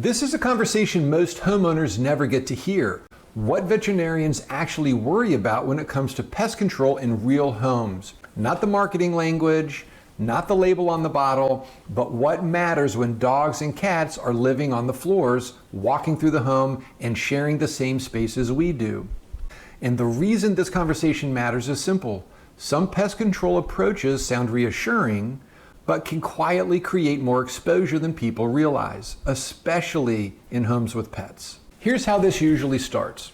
This is a conversation most homeowners never get to hear. What veterinarians actually worry about when it comes to pest control in real homes. Not the marketing language, not the label on the bottle, but what matters when dogs and cats are living on the floors, walking through the home, and sharing the same space as we do. And the reason this conversation matters is simple. Some pest control approaches sound reassuring, but can quietly create more exposure than people realize, especially in homes with pets. Here's how this usually starts.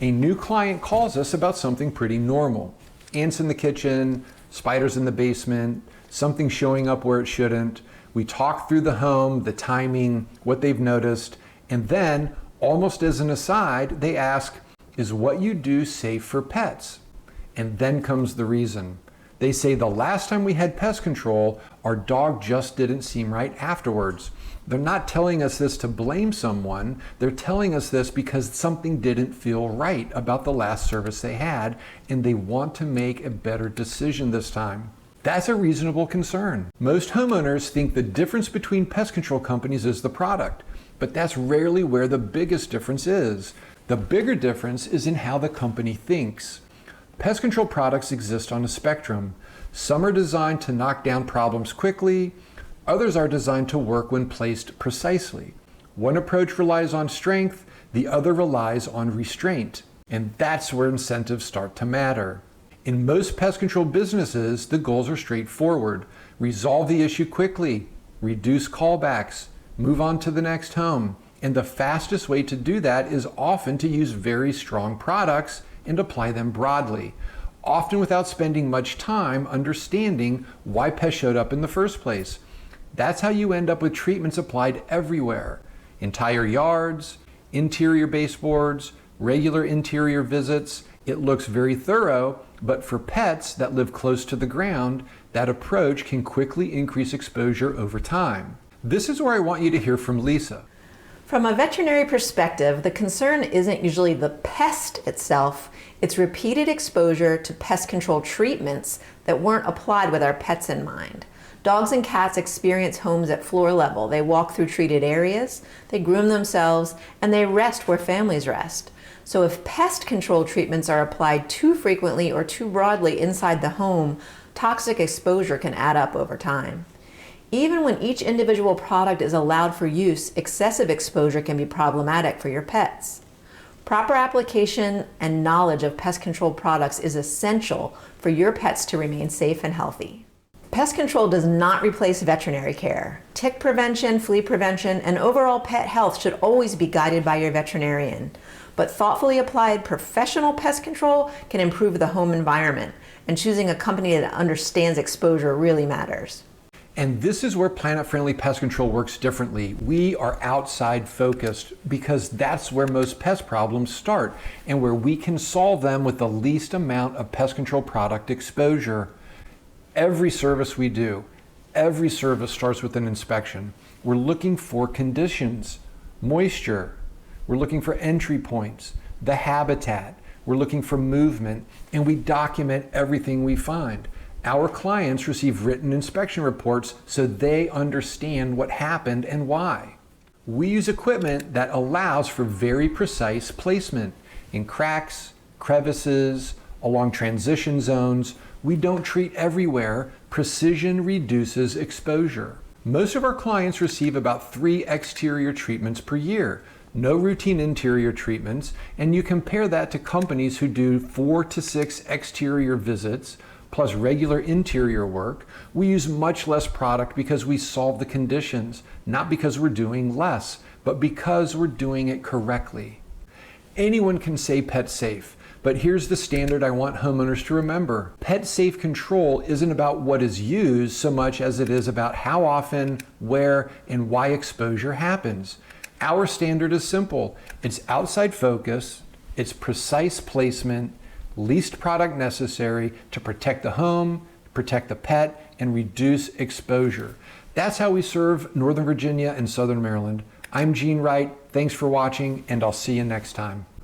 A new client calls us about something pretty normal. Ants in the kitchen, spiders in the basement, something showing up where it shouldn't. We talk through the home, the timing, what they've noticed, and then, almost as an aside, they ask, is what you do safe for pets? And then comes the reason. They say the last time we had pest control, our dog just didn't seem right afterwards. They're not telling us this to blame someone. They're telling us this because something didn't feel right about the last service they had, and they want to make a better decision this time. That's a reasonable concern. Most homeowners think the difference between pest control companies is the product, but that's rarely where the biggest difference is. The bigger difference is in how the company thinks. Pest control products exist on a spectrum. Some are designed to knock down problems quickly. Others are designed to work when placed precisely. One approach relies on strength, the other relies on restraint. And that's where incentives start to matter. In most pest control businesses, the goals are straightforward. Resolve the issue quickly, reduce callbacks, move on to the next home. And the fastest way to do that is often to use very strong products and apply them broadly, often without spending much time understanding why pests showed up in the first place. That's how you end up with treatments applied everywhere. Entire yards, interior baseboards, regular interior visits. It looks very thorough, but for pets that live close to the ground, that approach can quickly increase exposure over time. This is where I want you to hear from Lisa. From a veterinary perspective, the concern isn't usually the pest itself, it's repeated exposure to pest control treatments that weren't applied with our pets in mind. Dogs and cats experience homes at floor level. They walk through treated areas, they groom themselves, and they rest where families rest. So if pest control treatments are applied too frequently or too broadly inside the home, toxic exposure can add up over time. Even when each individual product is allowed for use, excessive exposure can be problematic for your pets. Proper application and knowledge of pest control products is essential for your pets to remain safe and healthy. Pest control does not replace veterinary care. Tick prevention, flea prevention, and overall pet health should always be guided by your veterinarian. But thoughtfully applied professional pest control can improve the home environment, and choosing a company that understands exposure really matters. And this is where planet-friendly pest control works differently. We are outside focused because that's where most pest problems start and where we can solve them with the least amount of pest control product exposure. Every service we do, every service starts with an inspection. We're looking for conditions, moisture. We're looking for entry points, the habitat. We're looking for movement, and we document everything we find. Our clients receive written inspection reports so they understand what happened and why. We use equipment that allows for very precise placement in cracks, crevices, along transition zones. We don't treat everywhere. Precision reduces exposure. Most of our clients receive about 3 exterior treatments per year. No routine interior treatments, and you compare that to companies who do 4 to 6 exterior visits plus regular interior work. We use much less product because we solve the conditions, not because we're doing less, but because we're doing it correctly. Anyone can say pet safe, but here's the standard I want homeowners to remember. Pet safe control isn't about what is used so much as it is about how often, where, and why exposure happens. Our standard is simple. It's outside focus, it's precise placement, least product necessary to protect the home, protect the pet, and reduce exposure. That's how we serve Northern Virginia and Southern Maryland. I'm Wright. Thanks for watching, and I'll see you next time.